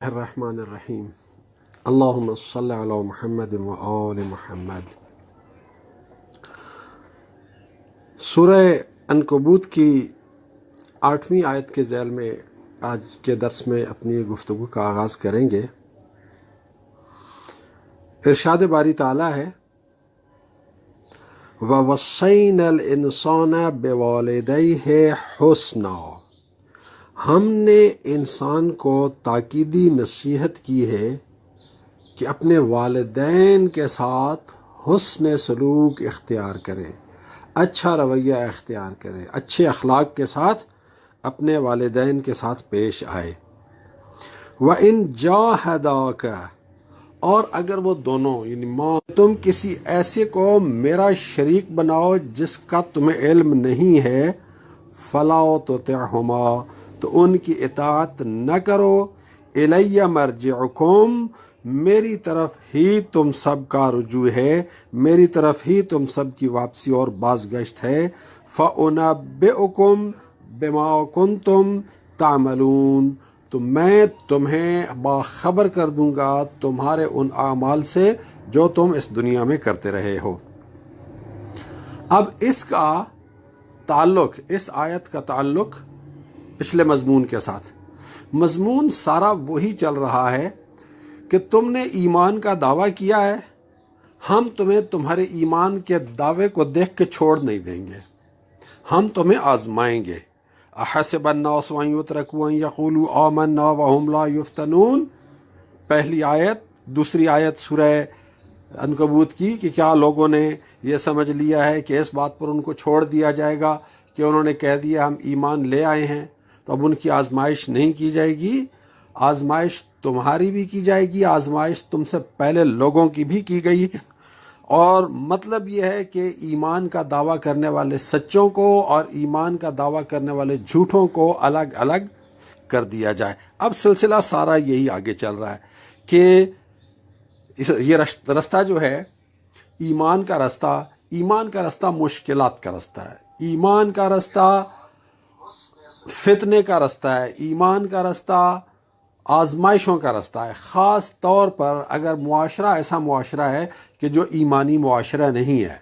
الرحمن الرحیم اللہم صلی علی محمد و آل محمد۔ سورہ عنکبوت کی 8ویں آیت کے ذیل میں آج کے درس میں اپنی گفتگو کا آغاز کریں گے۔ ارشاد باری تعالیٰ ہے وَوَصَّيْنَا الْإِنسَانَ بِوَالِدَيْهِ حُسْنًا، ہم نے انسان کو تاکیدی نصیحت کی ہے کہ اپنے والدین کے ساتھ حسن سلوک اختیار کرے، اچھا رویہ اختیار کرے، اچھے اخلاق کے ساتھ اپنے والدین کے ساتھ پیش آئے۔ وَإِن جَاهَدَاكَ، اور اگر وہ دونوں یعنی ماں تم کسی ایسے کو میرا شریک بناؤ جس کا تمہیں علم نہیں ہے، فَلَا تُطِعْهُمَا، تو ان کی اطاعت نہ کرو، الیہ مرجعکم، میری طرف ہی تم سب کا رجوع ہے، میری طرف ہی تم سب کی واپسی اور بازگشت ہے۔ فَأُنَبِّئُکم بِمَا کُنتم تعملون، تو میں تمہیں باخبر کر دوں گا تمہارے ان اعمال سے جو تم اس دنیا میں کرتے رہے ہو۔ اب اس کا تعلق، اس آیت کا تعلق پچھلے مضمون کے ساتھ، مضمون سارا وہی چل رہا ہے کہ تم نے ایمان کا دعویٰ کیا ہے، ہم تمہیں تمہارے ایمان کے دعوے کو دیکھ کے چھوڑ نہیں دیں گے، ہم تمہیں آزمائیں گے۔ احسب الناس ان یترکوا ان یقولوا آمنا وهم لا یفتنون، پہلی آیت، دوسری آیت سورہ عنکبوت کی کہ کیا لوگوں نے یہ سمجھ لیا ہے کہ اس بات پر ان کو چھوڑ دیا جائے گا کہ انہوں نے کہہ دیا ہم ایمان لے آئے ہیں تو اب ان کی آزمائش نہیں کی جائے گی۔ آزمائش تمہاری بھی کی جائے گی، آزمائش تم سے پہلے لوگوں کی بھی کی گئی، اور مطلب یہ ہے کہ ایمان کا دعویٰ کرنے والے سچوں کو اور ایمان کا دعویٰ کرنے والے جھوٹوں کو الگ الگ کر دیا جائے۔ اب سلسلہ سارا یہی آگے چل رہا ہے کہ یہ رستہ جو ہے ایمان کا رستہ مشکلات کا رستہ ہے، ایمان کا رستہ فتنے کا رستہ ہے، ایمان کا رستہ آزمائشوں کا رستہ ہے، خاص طور پر اگر معاشرہ ایسا معاشرہ ہے کہ جو ایمانی معاشرہ نہیں ہے۔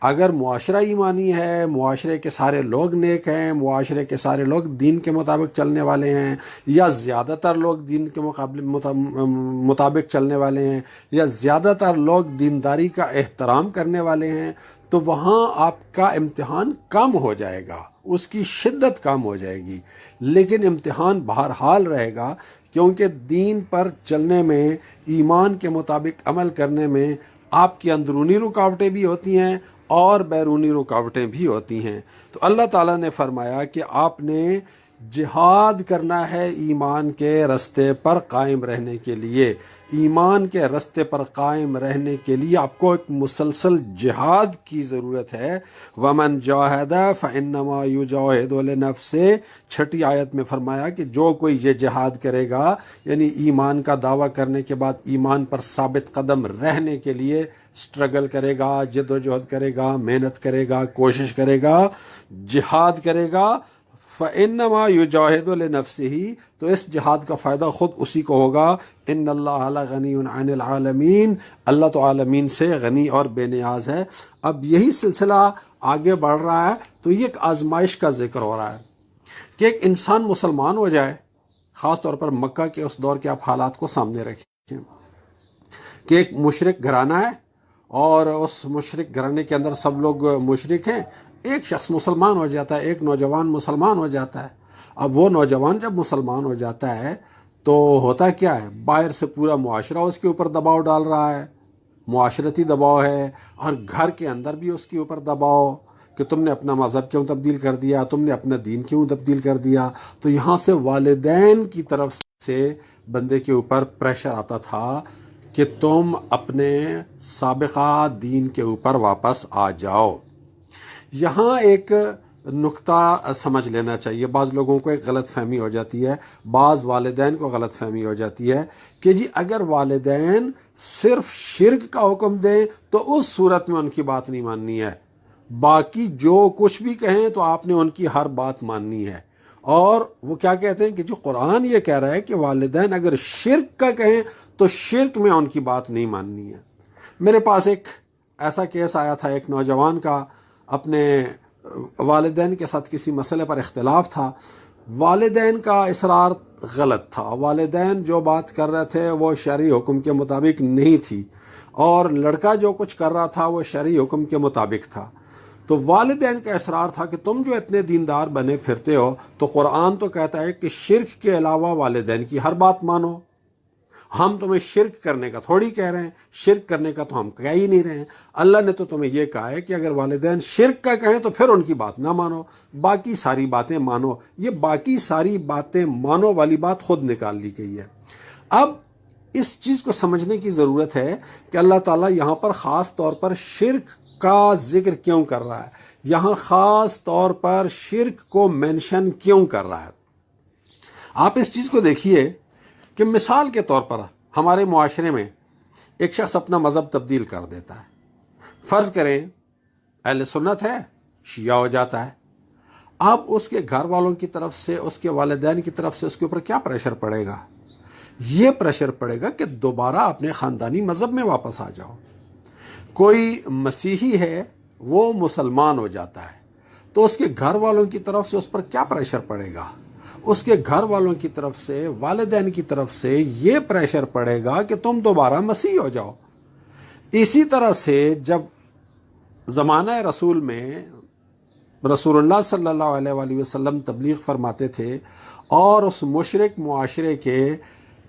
اگر معاشرہ ایمانی ہے، معاشرے کے سارے لوگ نیک ہیں، معاشرے کے سارے لوگ دین کے مطابق چلنے والے ہیں، یا زیادہ تر لوگ دین کے مطابق چلنے والے ہیں، یا زیادہ تر لوگ دینداری کا احترام کرنے والے ہیں، تو وہاں آپ کا امتحان کم ہو جائے گا، اس کی شدت کم ہو جائے گی، لیکن امتحان بہرحال رہے گا، کیونکہ دین پر چلنے میں، ایمان کے مطابق عمل کرنے میں آپ کی اندرونی رکاوٹیں بھی ہوتی ہیں اور بیرونی رکاوٹیں بھی ہوتی ہیں۔ تو اللہ تعالیٰ نے فرمایا کہ آپ نے جہاد کرنا ہے ایمان کے رستے پر قائم رہنے کے لیے، ایمان کے رستے پر قائم رہنے کے لیے آپ کو ایک مسلسل جہاد کی ضرورت ہے۔ وَمَنْ جَاهَدَ فَإِنَّمَا يُجَاهِدُ لِنَفْسِهِ، چھٹی آیت میں فرمایا کہ جو کوئی یہ جہاد کرے گا، یعنی ایمان کا دعویٰ کرنے کے بعد ایمان پر ثابت قدم رہنے کے لیے سٹرگل کرے گا، جد و جہد کرے گا، محنت کرے گا، کوشش کرے گا، جہاد کرے گا، فَإِنَّمَا يُجَاهِدُ لِنَفْسِهِ، تو اس جہاد کا فائدہ خود اسی کو ہوگا۔ ان اللہ لغنی عن العالمین، اللہ تو عالمین سے غنی اور بے نیاز ہے۔ اب یہی سلسلہ آگے بڑھ رہا ہے، تو یہ ایک آزمائش کا ذکر ہو رہا ہے کہ ایک انسان مسلمان ہو جائے، خاص طور پر مکہ کے اس دور کے آپ حالات کو سامنے رکھیں کہ ایک مشرک گھرانہ ہے اور اس مشرک گھرانے کے اندر سب لوگ مشرک ہیں، ایک شخص مسلمان ہو جاتا ہے، ایک نوجوان مسلمان ہو جاتا ہے۔ اب وہ نوجوان جب مسلمان ہو جاتا ہے تو ہوتا کیا ہے، باہر سے پورا معاشرہ اس کے اوپر دباؤ ڈال رہا ہے، معاشرتی دباؤ ہے، اور گھر کے اندر بھی اس کے اوپر دباؤ کہ تم نے اپنا مذہب کیوں تبدیل کر دیا، تم نے اپنا دین کیوں تبدیل کر دیا۔ تو یہاں سے والدین کی طرف سے بندے کے اوپر پریشر آتا تھا کہ تم اپنے سابقہ دین کے اوپر واپس آ جاؤ۔ یہاں ایک نقطہ سمجھ لینا چاہیے، بعض لوگوں کو ایک غلط فہمی ہو جاتی ہے، بعض والدین کو غلط فہمی ہو جاتی ہے کہ جی اگر والدین صرف شرک کا حکم دیں تو اس صورت میں ان کی بات نہیں ماننی ہے، باقی جو کچھ بھی کہیں تو آپ نے ان کی ہر بات ماننی ہے، اور وہ کیا کہتے ہیں کہ جو قرآن یہ کہہ رہا ہے کہ والدین اگر شرک کا کہیں تو شرک میں ان کی بات نہیں ماننی ہے۔ میرے پاس ایک ایسا کیس آیا تھا، ایک نوجوان کا اپنے والدین کے ساتھ کسی مسئلے پر اختلاف تھا، والدین کا اصرار غلط تھا، والدین جو بات کر رہے تھے وہ شرعی حکم کے مطابق نہیں تھی، اور لڑکا جو کچھ کر رہا تھا وہ شرعی حکم کے مطابق تھا۔ تو والدین کا اصرار تھا کہ تم جو اتنے دیندار بنے پھرتے ہو، تو قرآن تو کہتا ہے کہ شرک کے علاوہ والدین کی ہر بات مانو، ہم تمہیں شرک کرنے کا تھوڑی کہہ رہے ہیں، شرک کرنے کا تو ہم کہہ ہی نہیں رہے ہیں۔ اللہ نے تو تمہیں یہ کہا ہے کہ اگر والدین شرک کا کہیں تو پھر ان کی بات نہ مانو، باقی ساری باتیں مانو۔ یہ باقی ساری باتیں مانو والی بات خود نکال لی گئی ہے۔ اب اس چیز کو سمجھنے کی ضرورت ہے کہ اللہ تعالیٰ یہاں پر خاص طور پر شرک کا ذکر کیوں کر رہا ہے، یہاں خاص طور پر شرک کو مینشن کیوں کر رہا ہے۔ آپ اس چیز کو دیکھیے کہ مثال کے طور پر ہمارے معاشرے میں ایک شخص اپنا مذہب تبدیل کر دیتا ہے، فرض کریں اہل سنت ہے، شیعہ ہو جاتا ہے، اب اس کے گھر والوں کی طرف سے، اس کے والدین کی طرف سے اس کے اوپر کیا پریشر پڑے گا؟ یہ پریشر پڑے گا کہ دوبارہ اپنے خاندانی مذہب میں واپس آ جاؤ۔ کوئی مسیحی ہے، وہ مسلمان ہو جاتا ہے، تو اس کے گھر والوں کی طرف سے اس پر کیا پریشر پڑے گا؟ اس کے گھر والوں کی طرف سے، والدین کی طرف سے یہ پریشر پڑے گا کہ تم دوبارہ مسیح ہو جاؤ۔ اسی طرح سے جب زمانہ رسول میں رسول اللہ صلی اللہ علیہ وآلہ وسلم تبلیغ فرماتے تھے، اور اس مشرک معاشرے کے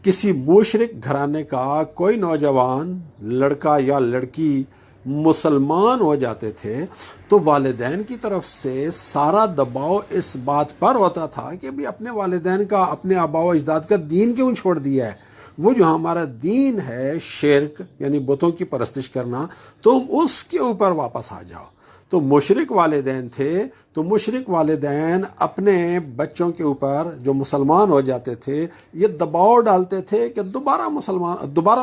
کسی مشرک گھرانے کا کوئی نوجوان لڑکا یا لڑکی مسلمان ہو جاتے تھے، تو والدین کی طرف سے سارا دباؤ اس بات پر ہوتا تھا کہ بھی اپنے والدین کا، اپنے آباء و اجداد کا دین کیوں چھوڑ دیا ہے؟ وہ جو ہمارا دین ہے شرک یعنی بتوں کی پرستش کرنا، تم اس کے اوپر واپس آ جاؤ۔ تو مشرک والدین تھے، تو مشرک والدین اپنے بچوں کے اوپر جو مسلمان ہو جاتے تھے یہ دباؤ ڈالتے تھے کہ دوبارہ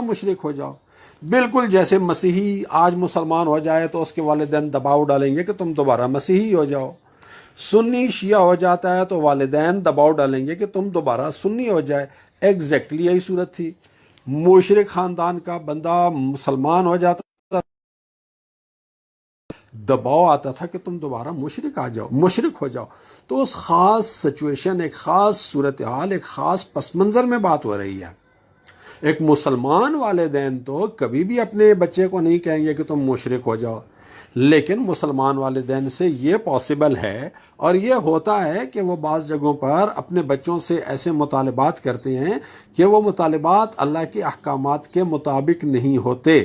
مشرک ہو جاؤ۔ بالکل جیسے مسیحی آج مسلمان ہو جائے تو اس کے والدین دباؤ ڈالیں گے کہ تم دوبارہ مسیحی ہو جاؤ۔ سنی شیعہ ہو جاتا ہے تو والدین دباؤ ڈالیں گے کہ تم دوبارہ سنی ہو جائے۔ ایگزیکٹلی یہی صورت تھی، مشرک خاندان کا بندہ مسلمان ہو جاتا، دباؤ آتا تھا کہ تم دوبارہ مشرک ہو جاؤ۔ تو اس خاص سچویشن، ایک خاص صورتحال، ایک خاص پس منظر میں بات ہو رہی ہے۔ ایک مسلمان والدین تو کبھی بھی اپنے بچے کو نہیں کہیں گے کہ تم مشرک ہو جاؤ، لیکن مسلمان والدین سے یہ پاسبل ہے، اور یہ ہوتا ہے کہ وہ بعض جگہوں پر اپنے بچوں سے ایسے مطالبات کرتے ہیں کہ وہ مطالبات اللہ کے احکامات کے مطابق نہیں ہوتے،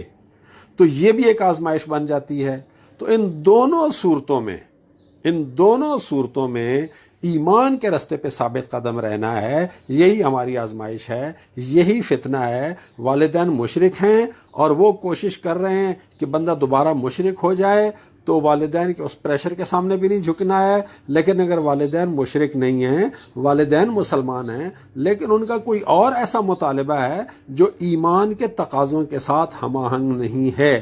تو یہ بھی ایک آزمائش بن جاتی ہے۔ تو ان دونوں صورتوں میں ایمان کے راستے پہ ثابت قدم رہنا ہے، یہی ہماری آزمائش ہے، یہی فتنہ ہے۔ والدین مشرک ہیں اور وہ کوشش کر رہے ہیں کہ بندہ دوبارہ مشرک ہو جائے، تو والدین کے اس پریشر کے سامنے بھی نہیں جھکنا ہے۔ لیکن اگر والدین مشرک نہیں ہیں، والدین مسلمان ہیں، لیکن ان کا کوئی اور ایسا مطالبہ ہے جو ایمان کے تقاضوں کے ساتھ ہم آہنگ نہیں ہے،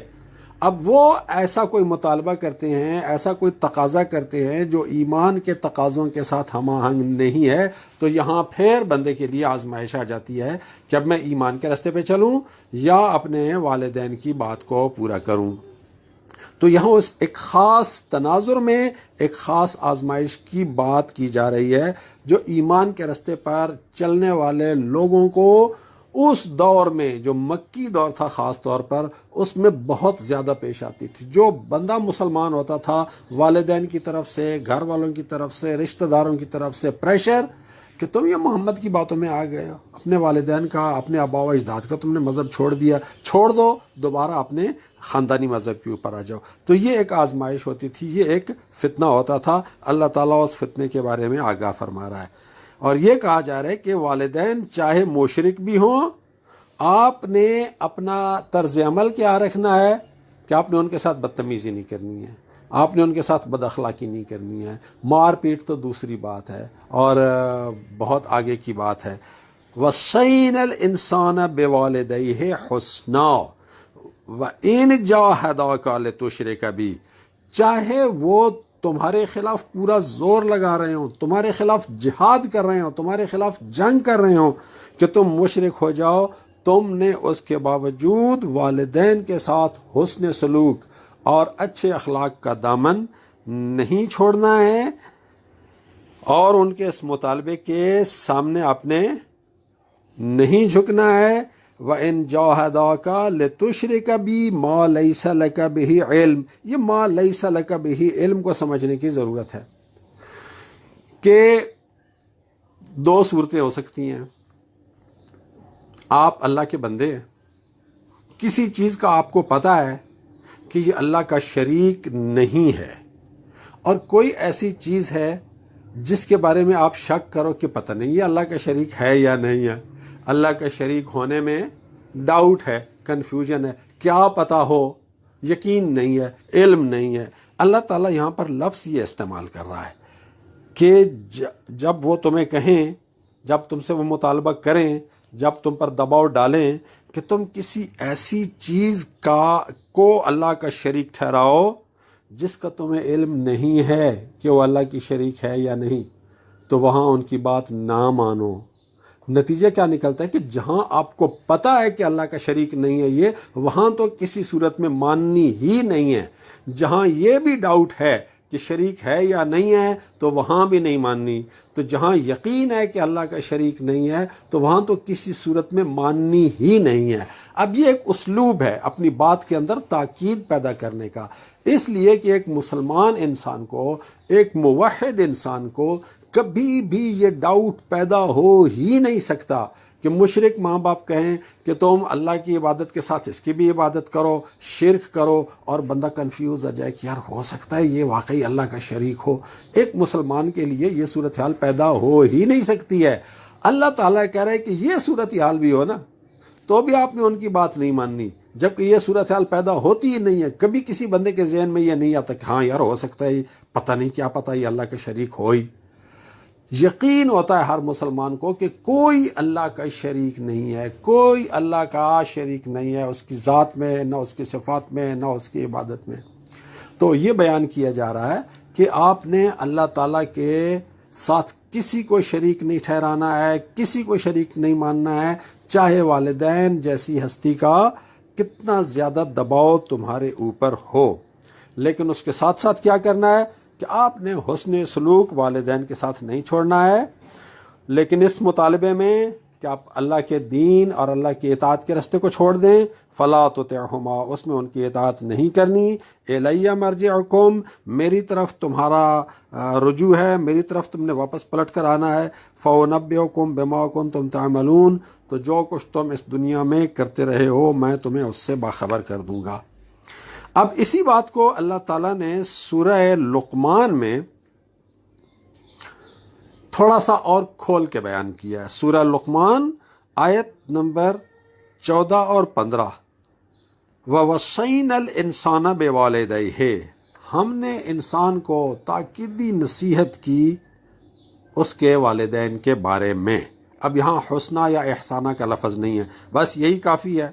اب وہ ایسا کوئی مطالبہ کرتے ہیں، ایسا کوئی تقاضا کرتے ہیں جو ایمان کے تقاضوں کے ساتھ ہم آہنگ نہیں ہے، تو یہاں پھر بندے کے لیے آزمائش آ جاتی ہے کہ اب میں ایمان کے راستے پہ چلوں یا اپنے والدین کی بات کو پورا کروں۔ تو یہاں اس ایک خاص تناظر میں ایک خاص آزمائش کی بات کی جا رہی ہے جو ایمان کے راستے پر چلنے والے لوگوں کو اس دور میں، جو مکی دور تھا خاص طور پر، اس میں بہت زیادہ پیش آتی تھی۔ جو بندہ مسلمان ہوتا تھا، والدین کی طرف سے، گھر والوں کی طرف سے، رشتہ داروں کی طرف سے پریشر کہ تم یہ محمد کی باتوں میں آ گئے ہو، اپنے والدین کا، اپنے آباء و اجداد کا تم نے مذہب چھوڑ دیا، چھوڑ دو، دوبارہ اپنے خاندانی مذہب کے اوپر آ جاؤ۔ تو یہ ایک آزمائش ہوتی تھی، یہ ایک فتنہ ہوتا تھا۔ اللہ تعالیٰ اس فتنے کے بارے میں آگاہ فرما رہا ہے، اور یہ کہا جا رہا ہے کہ والدین چاہے مشرک بھی ہوں، آپ نے اپنا طرز عمل کیا رکھنا ہے کہ آپ نے ان کے ساتھ بدتمیزی نہیں کرنی ہے، آپ نے ان کے ساتھ بد اخلاقی نہیں کرنی ہے، مار پیٹ تو دوسری بات ہے اور بہت آگے کی بات ہے۔ وَصَّيْنَا الْإِنسَانَ بِوَالِدَيْهِ حُسْنًا وَإِنْ جَاهَدَاكَ لِتُشْرِكَ بِي، چاہے وہ تمہارے خلاف پورا زور لگا رہے ہوں، تمہارے خلاف جہاد کر رہے ہوں، تمہارے خلاف جنگ کر رہے ہوں کہ تم مشرک ہو جاؤ، تم نے اس کے باوجود والدین کے ساتھ حسن سلوک اور اچھے اخلاق کا دامن نہیں چھوڑنا ہے، اور ان کے اس مطالبے کے سامنے آپ نے نہیں جھکنا ہے۔ وَإِن جَاهَدَاكَ لِتُشْرِكَ بِي مَا لَيْسَ لَكَ بِهِ عِلْم، یہ ما لَيْسَ لَكَ بِهِ علم کو سمجھنے کی ضرورت ہے کہ دو صورتیں ہو سکتی ہیں۔ آپ اللہ کے بندے ہیں، کسی چیز کا آپ کو پتہ ہے کہ یہ اللہ کا شریک نہیں ہے، اور کوئی ایسی چیز ہے جس کے بارے میں آپ شک کرو کہ پتہ نہیں یہ اللہ کا شریک ہے یا نہیں ہے، اللہ کا شریک ہونے میں ڈاؤٹ ہے، کنفیوژن ہے، کیا پتہ ہو، یقین نہیں ہے، علم نہیں ہے۔ اللہ تعالیٰ یہاں پر لفظ یہ استعمال کر رہا ہے کہ جب وہ تمہیں کہیں، جب تم سے وہ مطالبہ کریں، جب تم پر دباؤ ڈالیں کہ تم کسی ایسی چیز کو اللہ کا شریک ٹھہراؤ جس کا تمہیں علم نہیں ہے کہ وہ اللہ کی شریک ہے یا نہیں، تو وہاں ان کی بات نہ مانو۔ نتیجہ کیا نکلتا ہے کہ جہاں آپ کو پتہ ہے کہ اللہ کا شریک نہیں ہے یہ، وہاں تو کسی صورت میں ماننی ہی نہیں ہے۔ جہاں یہ بھی ڈاؤٹ ہے کہ شریک ہے یا نہیں ہے تو وہاں بھی نہیں ماننی۔ تو جہاں یقین ہے کہ اللہ کا شریک نہیں ہے تو وہاں تو کسی صورت میں ماننی ہی نہیں ہے۔ اب یہ ایک اسلوب ہے اپنی بات کے اندر تاکید پیدا کرنے کا، اس لیے کہ ایک مسلمان انسان کو، ایک موحد انسان کو کبھی بھی یہ ڈاؤٹ پیدا ہو ہی نہیں سکتا کہ مشرک ماں باپ کہیں کہ تم اللہ کی عبادت کے ساتھ اس کی بھی عبادت کرو، شرک کرو، اور بندہ کنفیوز آ جائے کہ یار ہو سکتا ہے یہ واقعی اللہ کا شریک ہو۔ ایک مسلمان کے لیے یہ صورتحال پیدا ہو ہی نہیں سکتی ہے۔ اللہ تعالیٰ کہہ رہے ہیں کہ یہ صورتحال بھی ہو نا تو بھی آپ نے ان کی بات نہیں ماننی، جبکہ یہ صورتحال پیدا ہوتی ہی نہیں ہے۔ کبھی کسی بندے کے ذہن میں یہ نہیں آتا کہ ہاں یار ہو سکتا ہے، پتہ نہیں کیا پتہ یہ اللہ کا شریک ہو ہی۔ یقین ہوتا ہے ہر مسلمان کو کہ کوئی اللہ کا شریک نہیں ہے، کوئی اللہ کا شریک نہیں ہے، اس کی ذات میں، نہ اس کی صفات میں، نہ اس کی عبادت میں۔ تو یہ بیان کیا جا رہا ہے کہ آپ نے اللہ تعالیٰ کے ساتھ کسی کو شریک نہیں ٹھہرانا ہے، کسی کو شریک نہیں ماننا ہے، چاہے والدین جیسی ہستی کا کتنا زیادہ دباؤ تمہارے اوپر ہو۔ لیکن اس کے ساتھ ساتھ کیا کرنا ہے کہ آپ نے حسن سلوک والدین کے ساتھ نہیں چھوڑنا ہے، لیکن اس مطالبے میں کہ آپ اللہ کے دین اور اللہ کی اطاعت کے راستے کو چھوڑ دیں، فلا تطعہما، اس میں ان کی اطاعت نہیں کرنی، الیہ مرجعکم، میری طرف تمہارا رجوع ہے، میری طرف تم نے واپس پلٹ کر آنا ہے، فانبئکم بما کنتم تعملون، تو جو کچھ تم اس دنیا میں کرتے رہے ہو میں تمہیں اس سے باخبر کر دوں گا۔ اب اسی بات کو اللہ تعالیٰ نے سورہ لقمان میں تھوڑا سا اور کھول کے بیان کیا ہے۔ سورہ لقمان آیت نمبر 14 اور 15، وَوَصَّيْنَا الْإِنسَانَ بِوَالِدَيْهِ، ہم نے انسان کو تاکیدی نصیحت کی اس کے والدین کے بارے میں۔ اب یہاں حسنہ یا احسانہ کا لفظ نہیں ہے، بس یہی کافی ہے۔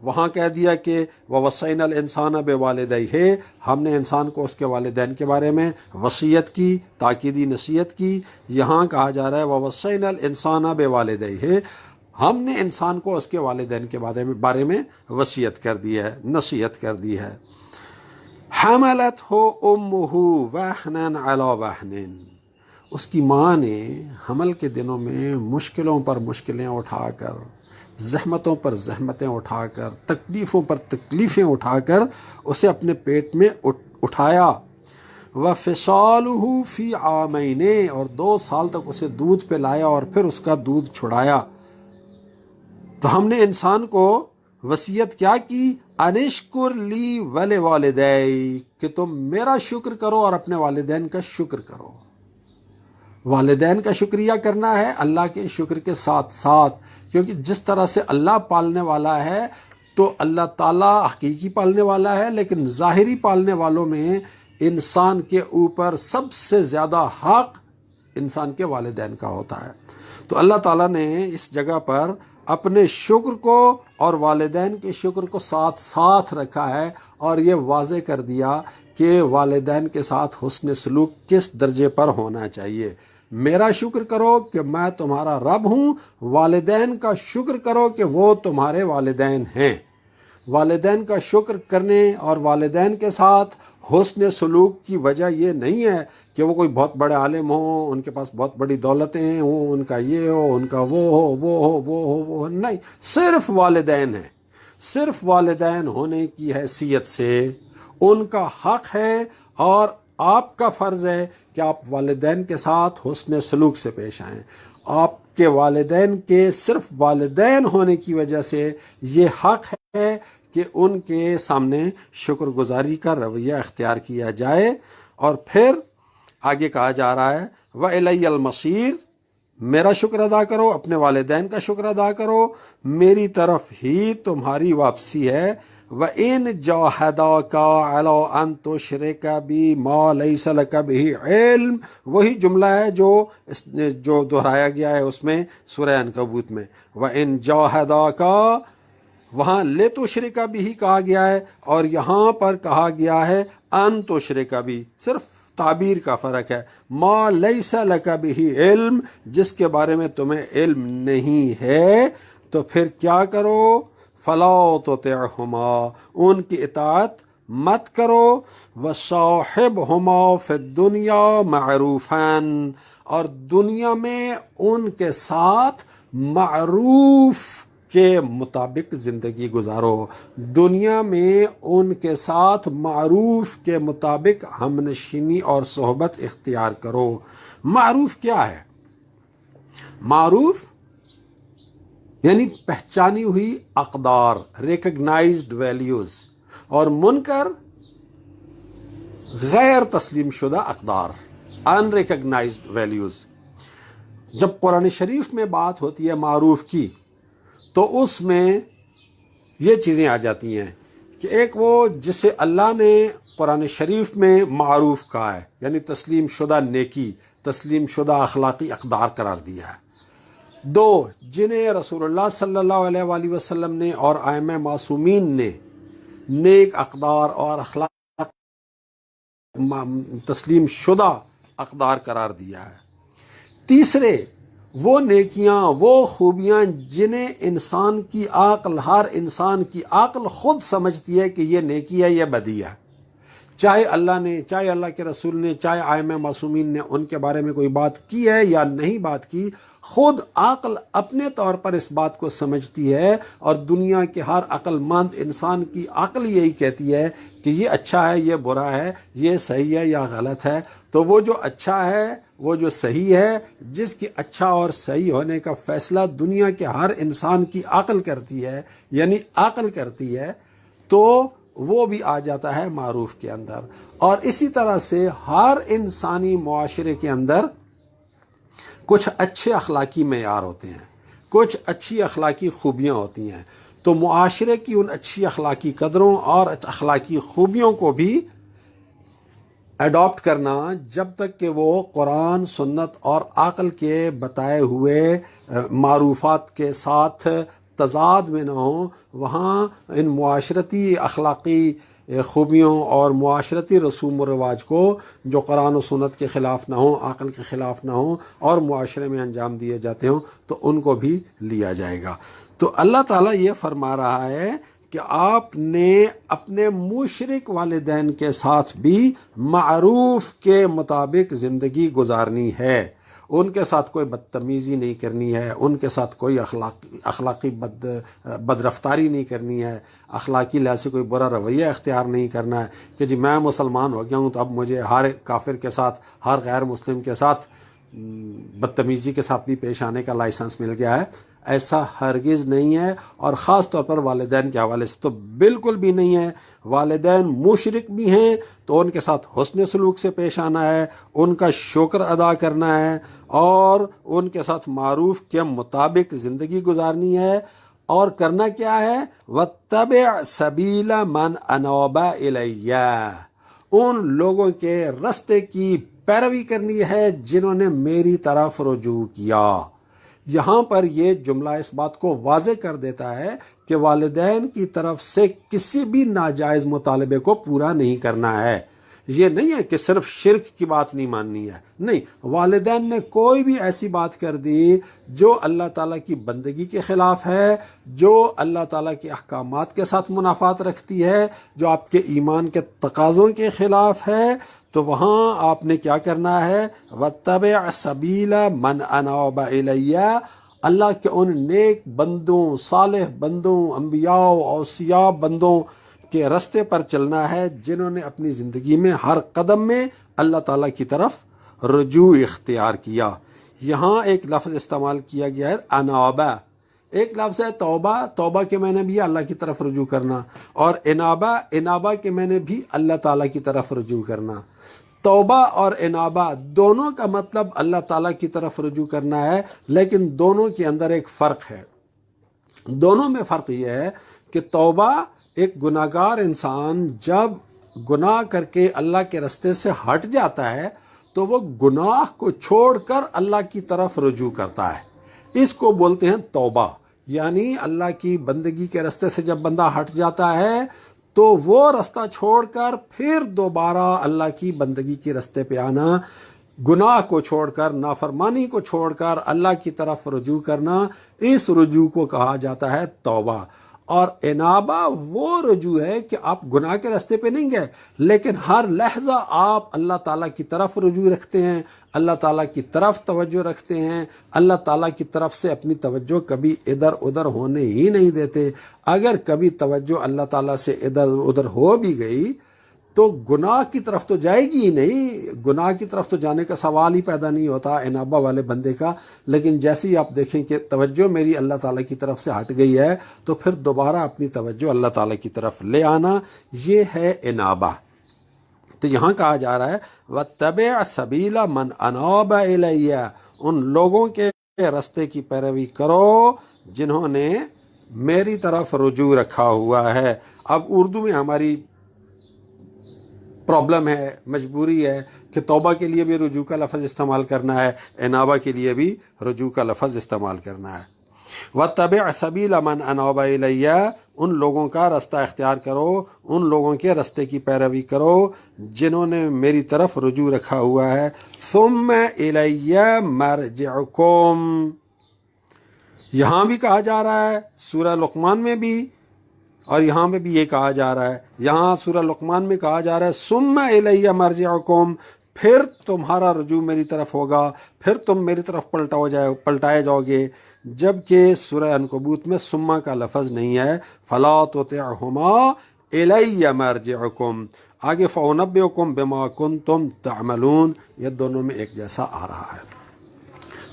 وہاں کہہ دیا کہ وَوَصَّيْنَا الْإِنسَانَ بِوَالِدَيْهِ، ہم نے انسان کو اس کے والدین کے بارے میں وصیت کی، تاکیدی نصیحت کی۔ یہاں کہا جا رہا ہے وَوَصَّيْنَا الْإِنسَانَ بِوَالِدَيْهِ، ہم نے انسان کو اس کے والدین کے بارے میں وصیت کر دی ہے، نصیحت کر دی ہے۔ حَمَلَتْهُ أُمُّهُ وَهْنًا عَلَى وَهْنٍ، اس کی ماں نے حمل کے دنوں میں مشکلوں پر مشکلیں اٹھا کر، زحمتوں پر زحمتیں اٹھا کر، تکلیفوں پر تکلیفیں اٹھا کر اسے اپنے پیٹ میں اٹھایا۔ وَفِصَالُهُ فِي عَامَيْنِ، اور 2 سال تک اسے دودھ پلایا اور پھر اس کا دودھ چھڑایا۔ تو ہم نے انسان کو وصیت کیا کی، انشکر لی وَلِوَالِدَيْکَ، کہ تم میرا شکر کرو اور اپنے والدین کا شکر کرو۔ والدین کا شکریہ کرنا ہے اللہ کے شکر کے ساتھ ساتھ، کیونکہ جس طرح سے اللہ پالنے والا ہے تو اللہ تعالیٰ حقیقی پالنے والا ہے، لیکن ظاہری پالنے والوں میں انسان کے اوپر سب سے زیادہ حق انسان کے والدین کا ہوتا ہے۔ تو اللہ تعالیٰ نے اس جگہ پر اپنے شکر کو اور والدین کے شکر کو ساتھ ساتھ رکھا ہے، اور یہ واضح کر دیا کہ والدین کے ساتھ حسن سلوک کس درجے پر ہونا چاہیے۔ میرا شکر کرو کہ میں تمہارا رب ہوں، والدین کا شکر کرو کہ وہ تمہارے والدین ہیں۔ والدین کا شکر کرنے اور والدین کے ساتھ حسن سلوک کی وجہ یہ نہیں ہے کہ وہ کوئی بہت بڑے عالم ہوں، ان کے پاس بہت بڑی دولتیں ہوں، ان کا یہ ہو، ان کا وہ ہو، وہ ہو، وہ ہو، وہ ہو، نہیں، صرف والدین ہیں۔ صرف والدین ہونے کی حیثیت سے ان کا حق ہے اور آپ کا فرض ہے کہ آپ والدین کے ساتھ حسن سلوک سے پیش آئیں۔ آپ کے والدین کے صرف والدین ہونے کی وجہ سے یہ حق ہے کہ ان کے سامنے شکر گزاری کا رویہ اختیار کیا جائے۔ اور پھر آگے کہا جا رہا ہے وَإِلَيَّ الْمَصِيرُ، میرا شکر ادا کرو، اپنے والدین کا شکر ادا کرو، میری طرف ہی تمہاری واپسی ہے۔ وَإِن جَاهَدَاكَ عَلَىٰ أَن تُشْرِكَ بِي مَا لَيْسَ لَكَ بِهِ عِلْمٌ، وہی جملہ ہے جو دہرایا گیا ہے اس میں سورہ عنکبوت میں۔ وَإِن جَاهَدَاكَ، وہاں لِتُشْرِكَ بِهِ کہا گیا ہے اور یہاں پر کہا گیا ہے أَن تُشْرِكَ بِي، صرف تعبیر کا فرق ہے۔ ما لیس لک بہ علم، جس کے بارے میں تمہیں علم نہیں ہے، تو پھر کیا کرو؟ فلا تطعہما، ان کی اطاعت مت کرو۔ وصاحبہما فی الدنیا معروفا، اور دنیا میں ان کے ساتھ معروف کے مطابق زندگی گزارو۔ دنیا میں ان کے ساتھ معروف کے مطابق ہم نشینی اور صحبت اختیار کرو۔ معروف کیا ہے؟ معروف یعنی پہچانی ہوئی اقدار، ریکگنائزڈ ویلیوز، اور منکر غیر تسلیم شدہ اقدار، ان ریکگنائزڈ ویلیوز۔ جب قرآن شریف میں بات ہوتی ہے معروف کی تو اس میں یہ چیزیں آ جاتی ہیں کہ ایک وہ جسے اللہ نے قرآن شریف میں معروف کہا ہے، یعنی تسلیم شدہ نیکی، تسلیم شدہ اخلاقی اقدار قرار دیا ہے۔ دو، جنہیں رسول اللہ صلی اللہ علیہ وآلہ وسلم نے اور ائمہ معصومین نے نیک اقدار اور اخلاق تسلیم شدہ اقدار قرار دیا ہے۔ تیسرے، وہ نیکیاں، وہ خوبیاں جنہیں انسان کی عقل، ہر انسان کی عقل خود سمجھتی ہے کہ یہ نیکی ہے، یہ بدی ہے، چاہے اللہ نے، چاہے اللہ کے رسول نے، چاہے ائمہ معصومین نے ان کے بارے میں کوئی بات کی ہے یا نہیں بات کی، خود عقل اپنے طور پر اس بات کو سمجھتی ہے، اور دنیا کے ہر عقل مند انسان کی عقل یہی کہتی ہے کہ یہ اچھا ہے، یہ برا ہے، یہ صحیح ہے یا غلط ہے۔ تو وہ جو اچھا ہے، وہ جو صحیح ہے، جس کی اچھا اور صحیح ہونے کا فیصلہ دنیا کے ہر انسان کی عقل کرتی ہے، یعنی عقل کرتی ہے، تو وہ بھی آ جاتا ہے معروف کے اندر۔ اور اسی طرح سے ہر انسانی معاشرے کے اندر کچھ اچھے اخلاقی معیار ہوتے ہیں، کچھ اچھی اخلاقی خوبیاں ہوتی ہیں، تو معاشرے کی ان اچھی اخلاقی قدروں اور اخلاقی خوبیوں کو بھی اڈاپٹ کرنا، جب تک کہ وہ قرآن، سنت اور عقل کے بتائے ہوئے معروفات کے ساتھ تضاد میں نہ ہوں، وہاں ان معاشرتی اخلاقی خوبیوں اور معاشرتی رسوم و رواج کو جو قرآن و سنت کے خلاف نہ ہوں، عقل کے خلاف نہ ہوں اور معاشرے میں انجام دیے جاتے ہوں، تو ان کو بھی لیا جائے گا۔ تو اللہ تعالیٰ یہ فرما رہا ہے کہ آپ نے اپنے مشرک والدین کے ساتھ بھی معروف کے مطابق زندگی گزارنی ہے، ان کے ساتھ کوئی بدتمیزی نہیں کرنی ہے، ان کے ساتھ کوئی اخلاقی بدرفتاری نہیں کرنی ہے، اخلاقی لحاظ سے کوئی برا رویہ اختیار نہیں کرنا ہے کہ جی میں مسلمان ہو گیا ہوں تو اب مجھے ہر کافر کے ساتھ، ہر غیر مسلم کے ساتھ بدتمیزی کے ساتھ بھی پیش آنے کا لائسنس مل گیا ہے۔ ایسا ہرگز نہیں ہے، اور خاص طور پر والدین کے حوالے سے تو بالکل بھی نہیں ہے۔ والدین مشرک بھی ہیں تو ان کے ساتھ حسن سلوک سے پیش آنا ہے، ان کا شکر ادا کرنا ہے، اور ان کے ساتھ معروف کے مطابق زندگی گزارنی ہے۔ اور کرنا کیا ہے؟ وَاتَّبِعْ سَبِيلَ مَنْ أَنَابَ إِلَيَّ، ان لوگوں کے رستے کی پیروی کرنی ہے جنہوں نے میری طرف رجوع کیا۔ یہاں پر یہ جملہ اس بات کو واضح کر دیتا ہے کہ والدین کی طرف سے کسی بھی ناجائز مطالبے کو پورا نہیں کرنا ہے۔ یہ نہیں ہے کہ صرف شرک کی بات نہیں ماننی ہے، نہیں، والدین نے کوئی بھی ایسی بات کر دی جو اللہ تعالیٰ کی بندگی کے خلاف ہے، جو اللہ تعالیٰ کے احکامات کے ساتھ منافات رکھتی ہے، جو آپ کے ایمان کے تقاضوں کے خلاف ہے، تو وہاں آپ نے کیا کرنا ہے؟ وَاتَّبِعْ سَبِيلَ مَنْ أَنَابَ إِلَيَّ، اللہ کے ان نیک بندوں، صالح بندوں، انبیاء و اوصیاء بندوں کے رستے پر چلنا ہے جنہوں نے اپنی زندگی میں ہر قدم میں اللہ تعالیٰ کی طرف رجوع اختیار کیا۔ یہاں ایک لفظ استعمال کیا گیا ہے انابہ، ایک لفظ ہے توبہ، توبہ کے معنی بھی اللہ کی طرف رجوع کرنا، اور انابہ، انابہ کے معنی بھی اللہ تعالیٰ کی طرف رجوع کرنا۔ توبہ اور انابہ دونوں کا مطلب اللہ تعالیٰ کی طرف رجوع کرنا ہے، لیکن دونوں کے اندر ایک فرق ہے۔ دونوں میں فرق یہ ہے کہ توبہ، ایک گناہ گار انسان جب گناہ کر کے اللہ کے رستے سے ہٹ جاتا ہے تو وہ گناہ کو چھوڑ کر اللہ کی طرف رجوع کرتا ہے، اس کو بولتے ہیں توبہ۔ یعنی اللہ کی بندگی کے رستے سے جب بندہ ہٹ جاتا ہے تو وہ رستہ چھوڑ کر پھر دوبارہ اللہ کی بندگی کے رستے پہ آنا، گناہ کو چھوڑ کر، نافرمانی کو چھوڑ کر اللہ کی طرف رجوع کرنا، اس رجوع کو کہا جاتا ہے توبہ۔ اور انابہ وہ رجوع ہے کہ آپ گناہ کے راستے پہ نہیں گئے، لیکن ہر لحظہ آپ اللہ تعالیٰ کی طرف رجوع رکھتے ہیں، اللہ تعالیٰ کی طرف توجہ رکھتے ہیں، اللہ تعالیٰ کی طرف سے اپنی توجہ کبھی ادھر ادھر ہونے ہی نہیں دیتے۔ اگر کبھی توجہ اللہ تعالیٰ سے ادھر ادھر ہو بھی گئی تو گناہ کی طرف تو جائے گی ہی نہیں، گناہ کی طرف تو جانے کا سوال ہی پیدا نہیں ہوتا انابہ والے بندے کا۔ لیکن جیسے ہی آپ دیکھیں کہ توجہ میری اللہ تعالیٰ کی طرف سے ہٹ گئی ہے تو پھر دوبارہ اپنی توجہ اللہ تعالیٰ کی طرف لے آنا، یہ ہے انابہ۔ تو یہاں کہا جا رہا ہے وَاتَّبِعْ سَبِيلَ مَنْ أَنَابَ إِلَيَّ، ان لوگوں کے رستے کی پیروی کرو جنہوں نے میری طرف رجوع رکھا ہوا ہے۔ اب اردو میں ہماری پرابلم ہے، مجبوری ہے کہ توبہ کے لیے بھی رجوع کا لفظ استعمال کرنا ہے، انابہ کے لیے بھی رجوع کا لفظ استعمال کرنا ہے۔ وَاتَّبِعْ سَبِيلَ مَنْ أَنَابَ إِلَيَّ، ان لوگوں کا رستہ اختیار کرو، ان لوگوں کے رستے کی پیروی کرو جنہوں نے میری طرف رجوع رکھا ہوا ہے۔ ثُمَّ إِلَيَّ مَرْجِعُكُمْ، یہاں بھی کہا جا رہا ہے سورہ لقمان میں بھی، اور یہاں میں بھی یہ کہا جا رہا ہے، یہاں سورہ لقمان میں کہا جا رہا ہے ثُمَّ إِلَيَّ مَرْجِعُكُمْ، پھر تمہارا رجوع میری طرف ہوگا، پھر تم میری طرف پلٹائے جاؤ گے، جبکہ سورہ عنکبوت میں ثم کا لفظ نہیں ہے، فَلَا تُطِعْهُمَا إِلَيَّ مَرْجِعُكُمْ، آگے فَأُنَبِّئُكُمْ بِمَا كُنْتُمْ تَعْمَلُونَ، یہ دونوں میں ایک جیسا آ رہا ہے۔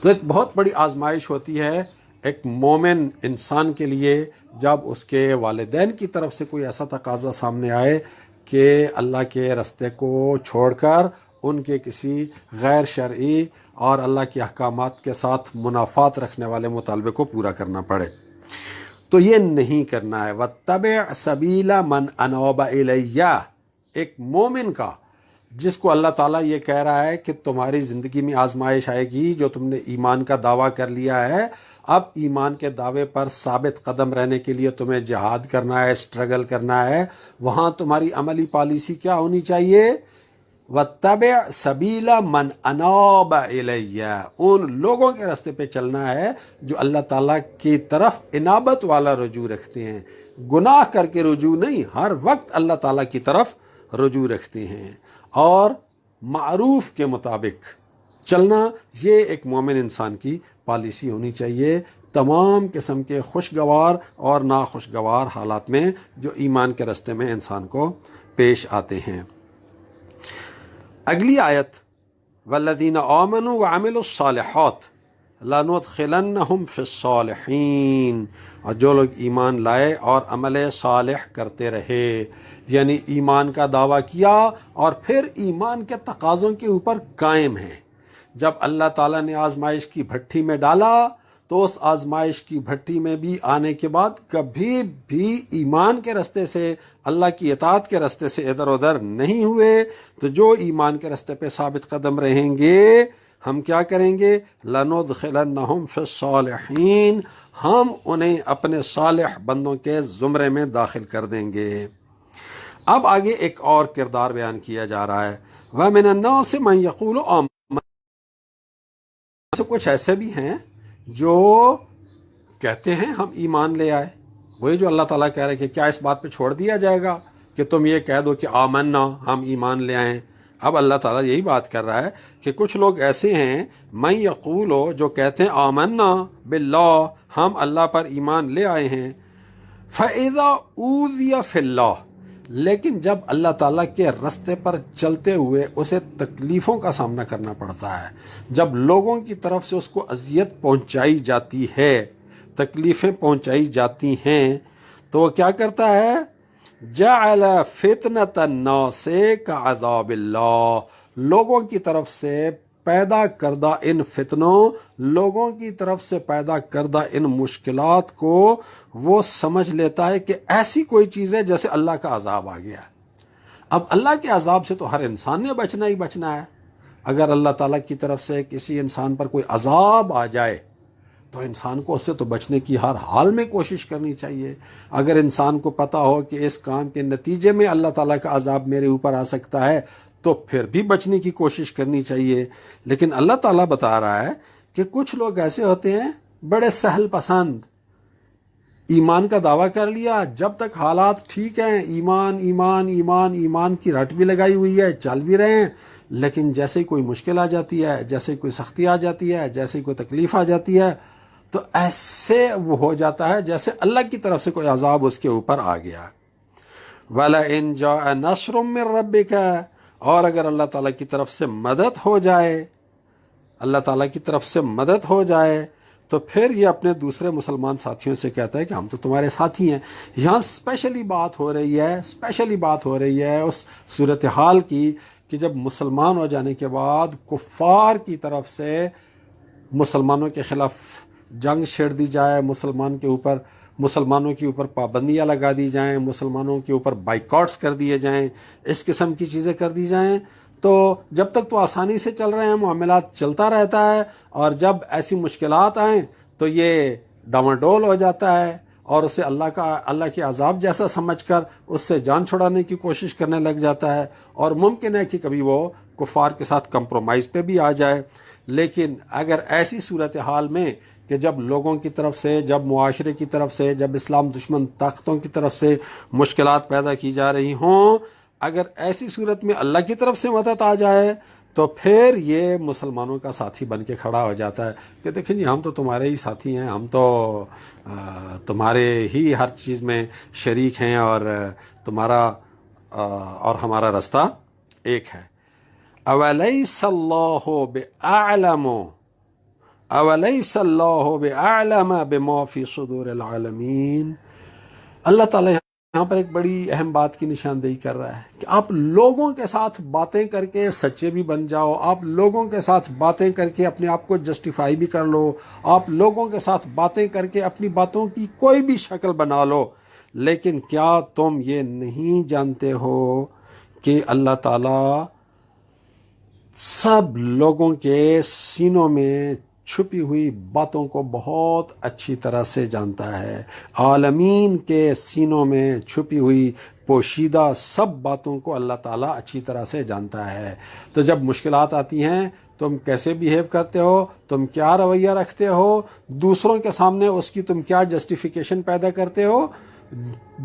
تو ایک بہت بڑی آزمائش ہوتی ہے ایک مومن انسان کے لیے جب اس کے والدین کی طرف سے کوئی ایسا تقاضا سامنے آئے کہ اللہ کے رستے کو چھوڑ کر ان کے کسی غیر شرعی اور اللہ کے احکامات کے ساتھ منافات رکھنے والے مطالبے کو پورا کرنا پڑے، تو یہ نہیں کرنا ہے۔ وَاتَّبِعْ سَبِيلَ مَنْ أَنَابَ إِلَيَّ، ایک مومن کا جس کو اللہ تعالیٰ یہ کہہ رہا ہے کہ تمہاری زندگی میں آزمائش آئے گی، جو تم نے ایمان کا دعویٰ کر لیا ہے، اب ایمان کے دعوے پر ثابت قدم رہنے کے لیے تمہیں جہاد کرنا ہے، اسٹرگل کرنا ہے، وہاں تمہاری عملی پالیسی کیا ہونی چاہیے؟ وَاتَّبِعْ سَبِيلَ مَنْ أَنَابَ إِلَيَّ، ان لوگوں کے راستے پہ چلنا ہے جو اللہ تعالیٰ کی طرف انابت والا رجوع رکھتے ہیں، گناہ کر کے رجوع نہیں، ہر وقت اللہ تعالیٰ کی طرف رجوع رکھتے ہیں، اور معروف کے مطابق چلنا، یہ ایک مومن انسان کی پالیسی ہونی چاہیے تمام قسم کے خوشگوار اور ناخوشگوار حالات میں جو ایمان کے راستے میں انسان کو پیش آتے ہیں۔ اگلی آیت والذین آمنوا وعملوا الصالحات لندخلنہم فی الصالحین، اور جو لوگ ایمان لائے اور عمل صالح کرتے رہے، یعنی ایمان کا دعویٰ کیا اور پھر ایمان کے تقاضوں کے اوپر قائم ہیں۔ جب اللہ تعالیٰ نے آزمائش کی بھٹی میں ڈالا تو اس آزمائش کی بھٹی میں بھی آنے کے بعد کبھی بھی ایمان کے راستے سے، اللہ کی اطاعت کے راستے سے ادھر ادھر نہیں ہوئے، تو جو ایمان کے راستے پہ ثابت قدم رہیں گے، ہم کیا کریں گے؟ لَنُدْخِلَنَّهُمْ فِي الصَّالِحِينَ، ہم انہیں اپنے صالح بندوں کے زمرے میں داخل کر دیں گے۔ اب آگے ایک اور کردار بیان کیا جا رہا ہے، وَمِنَ النَّاسِ مَن يَقُولُ آمَنَّا، سے کچھ ایسے بھی ہیں جو کہتے ہیں ہم ایمان لے آئے۔ وہی جو اللہ تعالیٰ کہہ رہے کہ کیا اس بات پہ چھوڑ دیا جائے گا کہ تم یہ کہہ دو کہ آمنا، ہم ایمان لے آئیں۔ اب اللہ تعالیٰ یہی بات کر رہا ہے کہ کچھ لوگ ایسے ہیں من یقولو، جو کہتے ہیں آمنا باللہ، ہم اللہ پر ایمان لے آئے ہیں، فَإِذَا أُوذِيَ فِي اللَّهِ، لیکن جب اللہ تعالیٰ کے رستے پر چلتے ہوئے اسے تکلیفوں کا سامنا کرنا پڑتا ہے، جب لوگوں کی طرف سے اس کو اذیت پہنچائی جاتی ہے، تکلیفیں پہنچائی جاتی ہیں، تو وہ کیا کرتا ہے؟ جعل فتنۃ الناس کعذاب اللہ، لوگوں کی طرف سے پیدا کردہ ان فتنوں، لوگوں کی طرف سے پیدا کردہ ان مشکلات کو وہ سمجھ لیتا ہے کہ ایسی کوئی چیز ہے جیسے اللہ کا عذاب آ گیا۔ اب اللہ کے عذاب سے تو ہر انسان نے بچنا ہی بچنا ہے۔ اگر اللہ تعالیٰ کی طرف سے کسی انسان پر کوئی عذاب آ جائے تو انسان کو اس سے تو بچنے کی ہر حال میں کوشش کرنی چاہیے۔ اگر انسان کو پتہ ہو کہ اس کام کے نتیجے میں اللہ تعالیٰ کا عذاب میرے اوپر آ سکتا ہے تو پھر بھی بچنے کی کوشش کرنی چاہیے۔ لیکن اللہ تعالیٰ بتا رہا ہے کہ کچھ لوگ ایسے ہوتے ہیں بڑے سہل پسند، ایمان کا دعویٰ کر لیا، جب تک حالات ٹھیک ہیں ایمان ایمان ایمان ایمان کی رٹ بھی لگائی ہوئی ہے، چل بھی رہے ہیں، لیکن جیسے ہی کوئی مشکل آ جاتی ہے، جیسے کوئی سختی آ جاتی ہے، جیسے ہی کوئی تکلیف آ جاتی ہے، تو ایسے وہ ہو جاتا ہے جیسے اللہ کی طرف سے کوئی عذاب اس کے اوپر آ گیا۔ وَلَئِن جَاءَ نَصْرٌ مِّن رَّبِّكَ، اور اگر اللہ تعالیٰ کی طرف سے مدد ہو جائے، اللہ تعالیٰ کی طرف سے مدد ہو جائے، تو پھر یہ اپنے دوسرے مسلمان ساتھیوں سے کہتا ہے کہ ہم تو تمہارے ساتھی ہیں۔ یہاں اسپیشلی بات ہو رہی ہے اس صورتحال کی کہ جب مسلمان ہو جانے کے بعد کفار کی طرف سے مسلمانوں کے خلاف جنگ چھیڑ دی جائے، مسلمانوں کے اوپر پابندیاں لگا دی جائیں، مسلمانوں کے اوپر بائیکاٹس کر دیے جائیں، اس قسم کی چیزیں کر دی جائیں، تو جب تک تو آسانی سے چل رہے ہیں، معاملات چلتا رہتا ہے، اور جب ایسی مشکلات آئیں تو یہ ڈاواڈول ہو جاتا ہے اور اسے اللہ کے عذاب جیسا سمجھ کر اس سے جان چھڑانے کی کوشش کرنے لگ جاتا ہے، اور ممکن ہے کہ کبھی وہ کفار کے ساتھ کمپرومائز پہ بھی آ جائے۔ لیکن اگر ایسی صورتحال میں کہ جب لوگوں کی طرف سے، جب معاشرے کی طرف سے، جب اسلام دشمن طاقتوں کی طرف سے مشکلات پیدا کی جا رہی ہوں، اگر ایسی صورت میں اللہ کی طرف سے مدد آ جائے تو پھر یہ مسلمانوں کا ساتھی بن کے کھڑا ہو جاتا ہے کہ دیکھیں جی ہم تو تمہارے ہی ساتھی ہیں، ہم تو تمہارے ہی ہر چیز میں شریک ہیں، اور تمہارا اور ہمارا رستہ ایک ہے۔ اولیس اللہ بأعلم، اولیس اللہ بأعلم بما فی صدور العالمین۔ اللہ تعالیٰ یہاں پر ایک بڑی اہم بات کی نشاندہی کر رہا ہے کہ آپ لوگوں کے ساتھ باتیں کر کے سچے بھی بن جاؤ، آپ لوگوں کے ساتھ باتیں کر کے اپنے آپ کو جسٹیفائی بھی کر لو، آپ لوگوں کے ساتھ باتیں کر کے اپنی باتوں کی کوئی بھی شکل بنا لو، لیکن کیا تم یہ نہیں جانتے ہو کہ اللہ تعالیٰ سب لوگوں کے سینوں میں چھپی ہوئی باتوں کو بہت اچھی طرح سے جانتا ہے، عالمین کے سینوں میں چھپی ہوئی پوشیدہ سب باتوں کو اللہ تعالیٰ اچھی طرح سے جانتا ہے۔ تو جب مشکلات آتی ہیں تم کیسے بیہیو کرتے ہو، تم کیا رویہ رکھتے ہو، دوسروں کے سامنے اس کی تم کیا جسٹیفیکیشن پیدا کرتے ہو،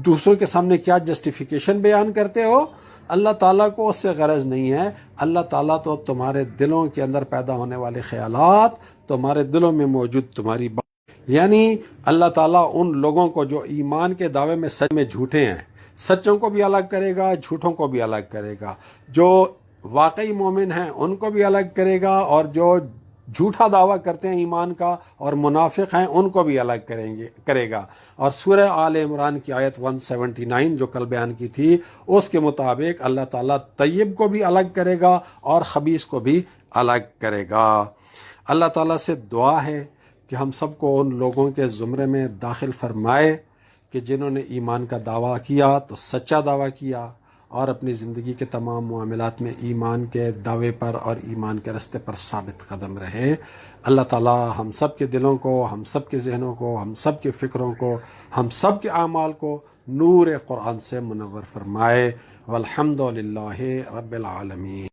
دوسروں کے سامنے کیا جسٹیفیکیشن بیان کرتے ہو، اللہ تعالیٰ کو اس سے غرض نہیں ہے۔ اللہ تعالیٰ تو تمہارے دلوں کے اندر پیدا ہونے والے خیالات، تمہارے دلوں میں موجود تمہاری بات، یعنی اللہ تعالیٰ ان لوگوں کو جو ایمان کے دعوے میں سچ میں جھوٹے ہیں، سچوں کو بھی الگ کرے گا، جھوٹوں کو بھی الگ کرے گا، جو واقعی مومن ہیں ان کو بھی الگ کرے گا، اور جو جھوٹا دعویٰ کرتے ہیں ایمان کا اور منافق ہیں ان کو بھی الگ کرے گا۔ اور سورہ آل عمران کی آیت 179 جو کل بیان کی تھی، اس کے مطابق اللہ تعالیٰ طیب کو بھی الگ کرے گا اور خبیث کو بھی الگ کرے گا۔ اللہ تعالیٰ سے دعا ہے کہ ہم سب کو ان لوگوں کے زمرے میں داخل فرمائے کہ جنہوں نے ایمان کا دعویٰ کیا تو سچا دعویٰ کیا، اور اپنی زندگی کے تمام معاملات میں ایمان کے دعوے پر اور ایمان کے رستے پر ثابت قدم رہے۔ اللہ تعالیٰ ہم سب کے دلوں کو، ہم سب کے ذہنوں کو، ہم سب کے فکروں کو، ہم سب کے اعمال کو نور قرآن سے منور فرمائے۔ والحمد للہ رب العالمین۔